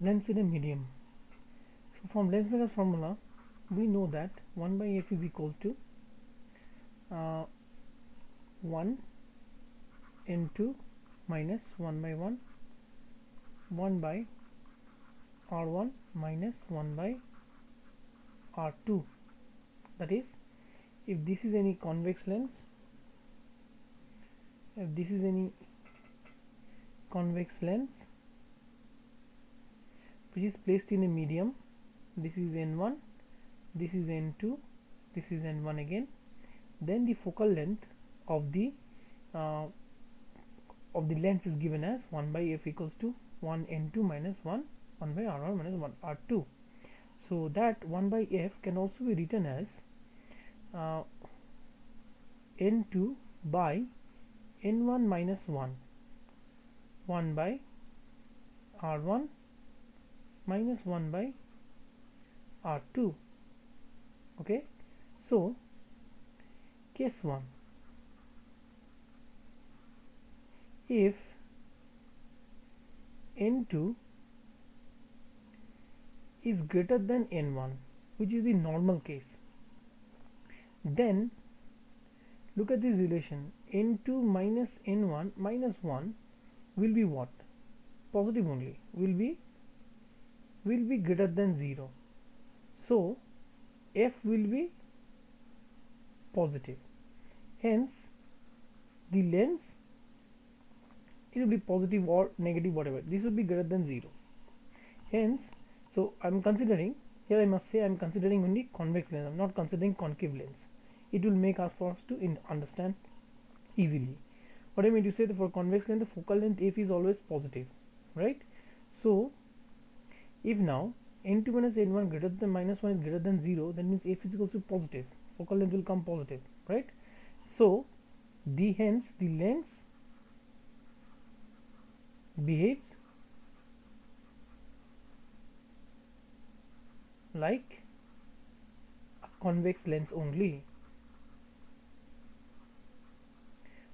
length in a medium. So from Lenzmaker's formula, we know that 1 by f is equal to 1 n2 minus 1 by 1 by r1 minus 1 by r2. That is, if this is any convex lens, which is placed in a medium, this is n1, this is n2, this is n1 again, then the focal length of the lens is given as 1 by f equals to 1 n2 minus 1 by r1 minus 1 r2. So that 1 by f can also be written as n2 by n1 minus 1 by r1 minus 1 by r2. Okay, so case 1, if n2 is greater than n1, which is the normal case, then look at this relation, n2 minus n1 minus 1 will be what? Positive only, will be greater than 0. So f will be positive, hence the lens, it will be positive or negative, whatever, this will be greater than 0. Hence, so I am considering here, I must say I am considering only convex lens, I am not considering concave lens. It will make us for us to understand easily. What I mean to say, that for convex lens the focal length f is always positive, right? So if now n2 minus n1 greater than minus 1 is greater than 0, that means f is equal to positive, focal length will come positive, right? So hence the lens behaves like a convex lens only.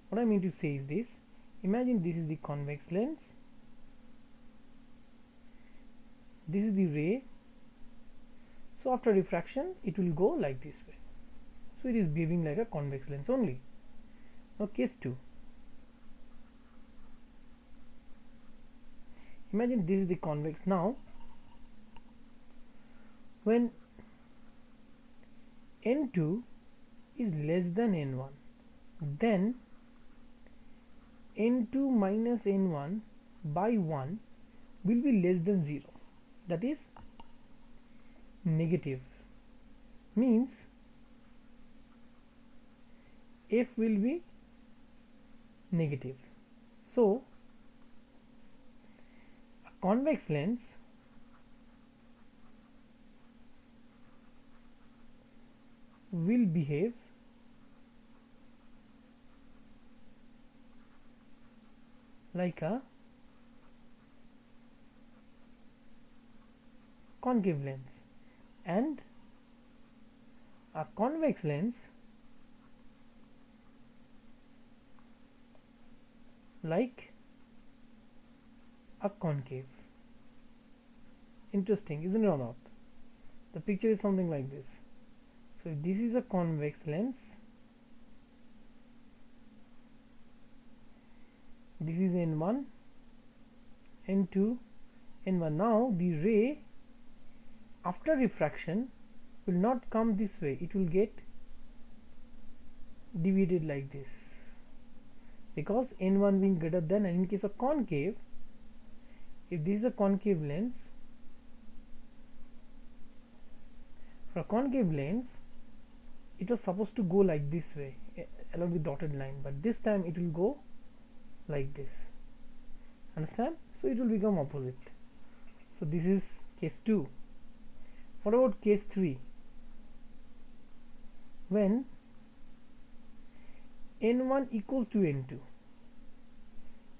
What I mean to say is this, imagine this is the convex lens, this is the ray, so after refraction it will go like this way, so it is behaving like a convex lens only. Now case 2, imagine this is the convex. Now when n2 is less than n1, then n2 minus n1 by 1 will be less than 0, that is negative, means f will be negative. So a convex lens will behave like a concave lens, and a convex lens like a concave. Interesting, isn't it or not? The picture is something like this. So this is a convex lens, this is n1, n2, n1. Now the ray after refraction will not come this way, it will get deviated like this, because n1 being greater than, and in case of concave, if this is a concave lens, for a concave lens it was supposed to go like this way along the dotted line, but this time it will go like this, understand? So it will become opposite. So this is case 2. What about case 3? When n1 equals to n2,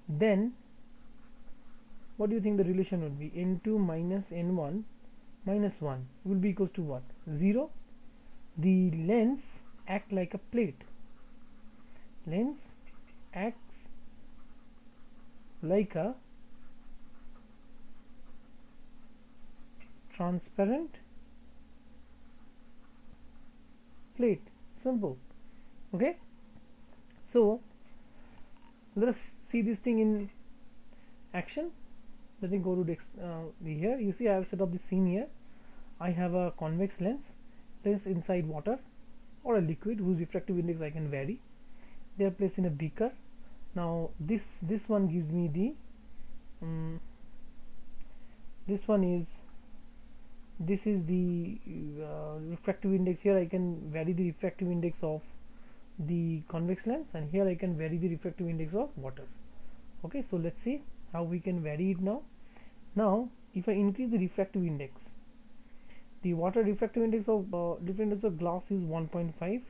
then what do you think the relation would be? n2 minus n1 minus 1 will be equals to what? 0. The lens acts like a plate. Lens acts like a transparent plate. Simple. Okay, so let us see this thing in action. Let me go to here. You see I have set up the scene here. I have a convex lens inside water or a liquid whose refractive index I can vary. They are placed in a beaker. Now this one gives me the this is the refractive index. Here I can vary the refractive index of the convex lens, and here I can vary the refractive index of water. Okay, so let's see how we can vary it now. Now if I increase the refractive index, the water refractive index of different of glass is 1.5,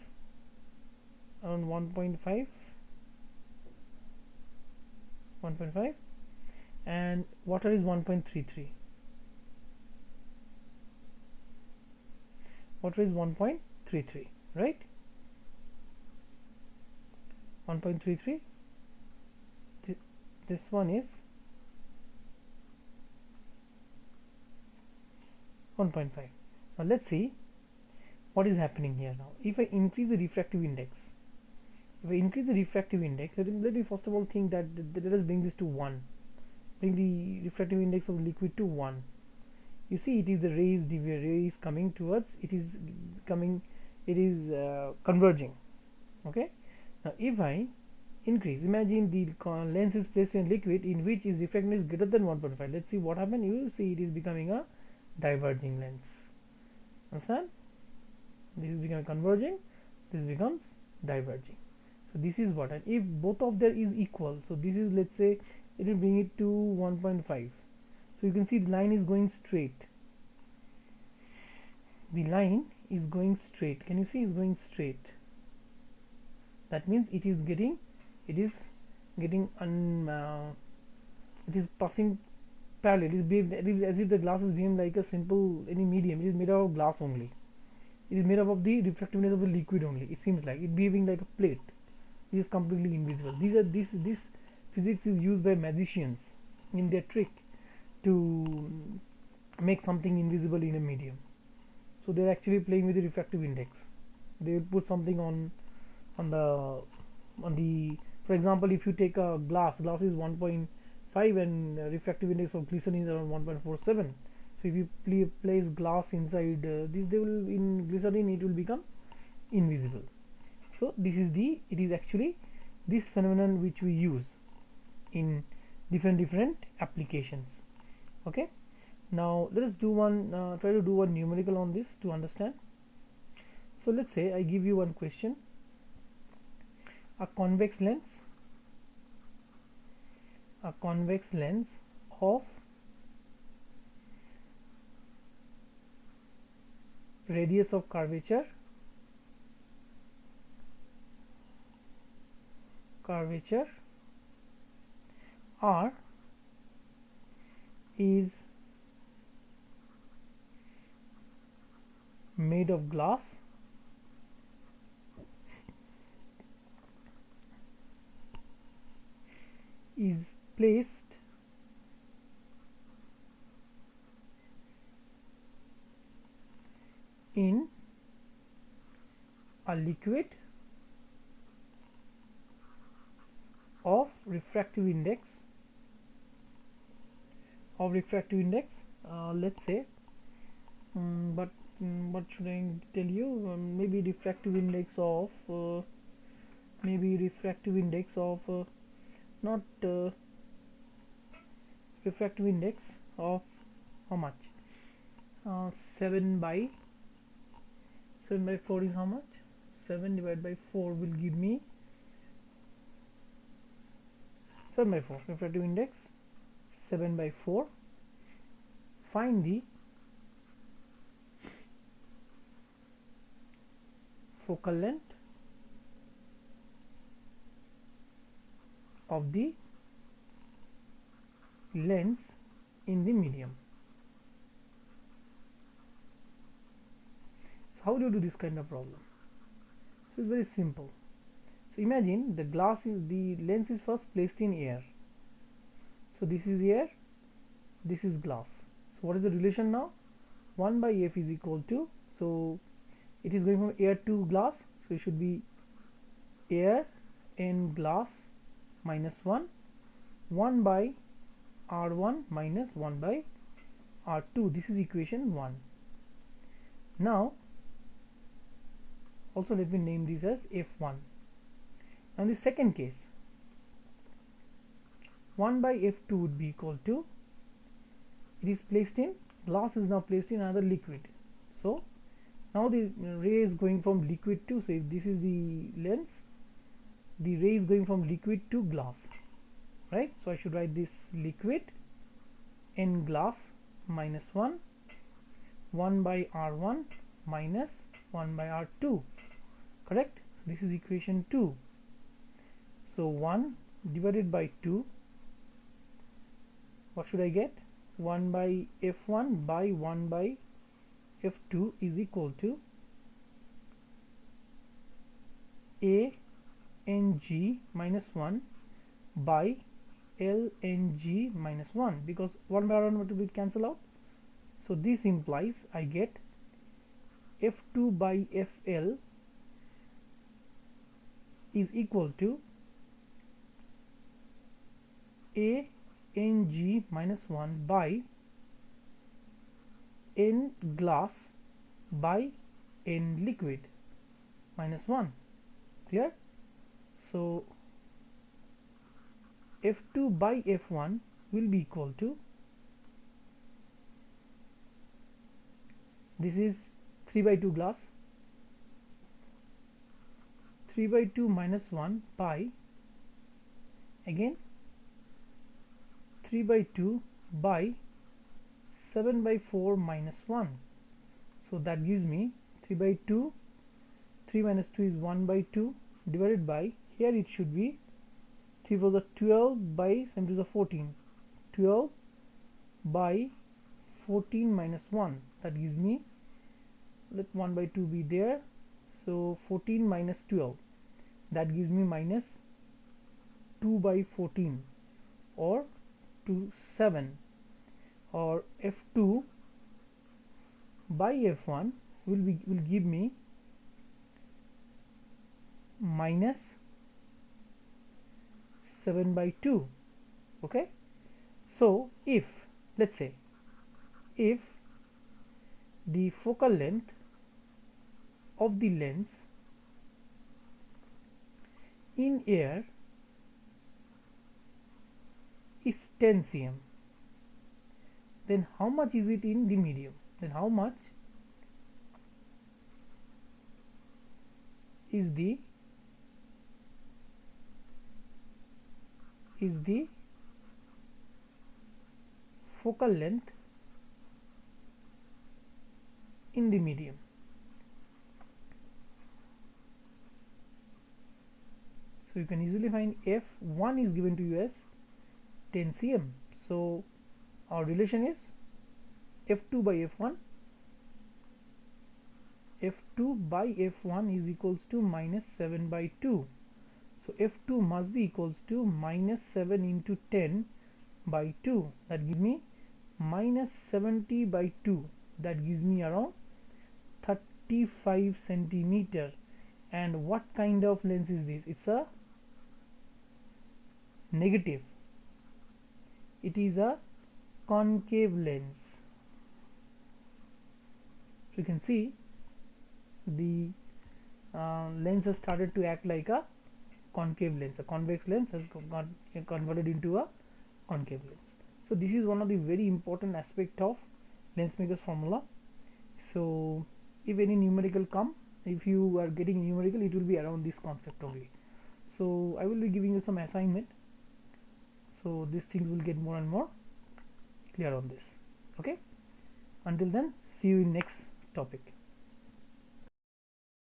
around 1.5, and water is 1.33. Water is 1.33, right? 1.33. This one is 1.5. Now let's see what is happening here now. If I increase the refractive index, let me first of all think that let us bring this to 1. Bring the refractive index of liquid to 1. You see, it is the rays coming towards, it is converging. Okay, now if I increase, imagine the lens is placed in liquid in which its refractive index is greater than 1.5. let's see what happens. You will see it is becoming a diverging lens. Understand? This is becoming converging, this becomes diverging. So this is what, and if both of them is equal, so this is, let's say it will bring it to 1.5. so you can see the line is going straight. The line is going straight. Can you see it's going straight? That means it is passing parallel. It is as if the glass is behaving like a simple any medium. It is made out of glass only. It is made up of the refractiveness of the liquid only. It seems like it behaving like a plate. It is completely invisible. This physics is used by magicians in their trick to make something invisible in a medium. So they are actually playing with the refractive index. They will put something on the for example, if you take a glass is 1.5 and refractive index of glycerin is around 1.47. so if you place glass inside this, they will, in glycerin it will become invisible. So this is it is actually this phenomenon which we use in different applications. Okay, now let us do try to do one numerical on this to understand. So let's say I give you one question. A convex lens of radius of curvature R is made of glass is placed in a liquid of refractive index let's say but what should I tell you, maybe refractive index of not refractive index of how much, 7 by 4 is how much? 7 divided by 4 will give me 7 by 4. Refractive index 7 by 4. Find the focal length of the lens in the medium. So how do you do this kind of problem? So it's very simple. So imagine the lens is first placed in air. So this is air, this is glass. So what is the relation now? 1 by f is equal to, so it is going from air to glass, so it should be air in glass minus 1 by R1 minus 1 by R2. This is equation 1. Now also let me name this as F1. Now in the second case, 1 by F2 would be equal to, it is placed in, glass is now placed in another liquid. So now the ray is going from liquid to, so if this is the lens, the ray is going from liquid to glass, right? So I should write this liquid in glass minus 1 by R1 minus 1 by R2, correct? This is equation 2. So 1 divided by 2, what should I get? 1 by F1 by 1 by F2 is equal to A Ng minus 1 by Lng minus 1, because 1 by R1 will cancel out. So this implies I get F2 by Fl is equal to A Ng minus 1 by N glass by N liquid minus 1. Clear? So F2 by F1 will be equal to, this is 3 by 2 glass, 3 by 2 minus 1 by, again 3 by 2 by 7 by 4 minus 1. So that gives me 3 by 2, 3 minus 2 is 1 by 2 divided by, here it should be 3 for the 12 by 7 to the 14, 12 by 14 minus 1, that gives me, let 1 by 2 be there, so 14 minus 12, that gives me minus 2 by 14 or 7, or F2 by F1 will give me minus 7 by 2. Okay, so if, let's say, if the focal length of the lens in air is 10 cm, then how much is it in the medium? Then how much is the focal length in the medium? So you can easily find F1 is given to you as 10 cm. So our relation is F2 by F1. F2 by F1 is equals to minus 7 by 2. So F2 must be equals to minus 7 into 10 by 2. That gives me minus 70 by 2. That gives me around 35 centimeter. And what kind of lens is this? It's a negative. It is a concave lens. So you can see the lens has started to act like a concave lens. A convex lens has got converted into a concave lens. So this is one of the very important aspect of lens maker's formula. So if any numerical come, if you are getting numerical, it will be around this concept only. So I will be giving you some assignment, so these things will get more and more clear on this. Okay, until then, see you in next topic.